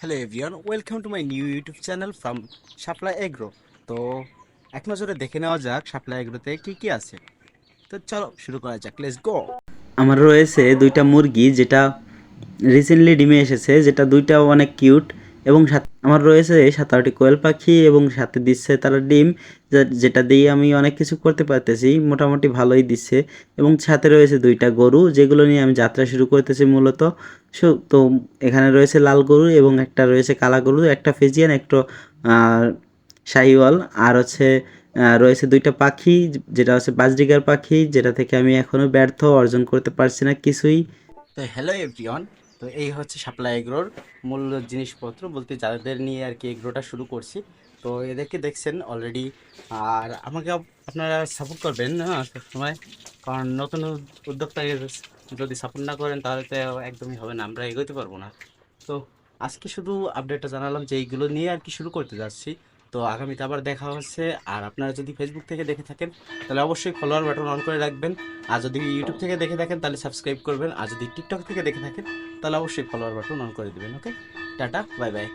Hello everyone, welcome to my new YouTube channel from Shapla agro. তো এক নজরে দেখে নেওয়া যাক শাপলা এগ্রোতে কি কি আছে। তো চলো শুরু করা যাক, লেটস গো। আমার রয়েছে দুইটা মুরগি যেটা রিসেন্টলি ডিমে এসেছে, যেটা দুইটাও অনেক কিউট। এবং আমার রয়েছে 7-8টি কোয়েল পাখি এবং সাথে দিচ্ছে তারা ডিম, যেটা দিয়ে আমি অনেক কিছু করতে পারতেছি, মোটামুটি ভালোই দিচ্ছে। এবং সাথে রয়েছে দুইটা গরু, যেগুলো নিয়ে আমি যাত্রা শুরু করতেছি মূলত। তো এখানে রয়েছে লাল গরু এবং একটা রয়েছে কালা গরু, একটা ফিজিয়ান, একটা শাহিওয়াল। আর হচ্ছে রয়েছে দুইটা পাখি, যেটা হচ্ছে বাজরিগার পাখি, যেটা থেকে আমি এখনো ব্যর্থ, অর্জন করতে পারছি না কিছুই। তো হ্যালো এভরিওয়ান, তো এই হচ্ছে শাপলা এগ্রোর মূল জিনিসপত্র বলতে যাদের নিয়ে আর কি এগ্রোটা শুরু করছি। তো এদেরকে দেখছেন অলরেডি। আর আমাকে আপনারা সাপোর্ট করবেন সবসময়, কারণ নতুন উদ্যোক্তাকে যদি সাপোর্ট না করেন তাহলে তো একদমই হবে না, আমরা এগোতে পারবো না। তো আজকে শুধু আপডেটটা জানালাম যে এইগুলো নিয়ে আর কি শুরু করতে যাচ্ছি। তো আগামীতে আবার দেখা হচ্ছে। আর আপনারা যদি ফেসবুক থেকে দেখে থাকেন তাহলে অবশ্যই ফলোয়ার বাটন অন করে রাখবেন। আর যদি ইউটিউব থেকে দেখে থাকেন তাহলে সাবস্ক্রাইব করবেন। আর যদি টিকটক থেকে দেখে থাকেন তাহলে অবশ্যই ফলোয়ার বাটন অন করে দেবেন। ওকে, টাটা, বাই বাই।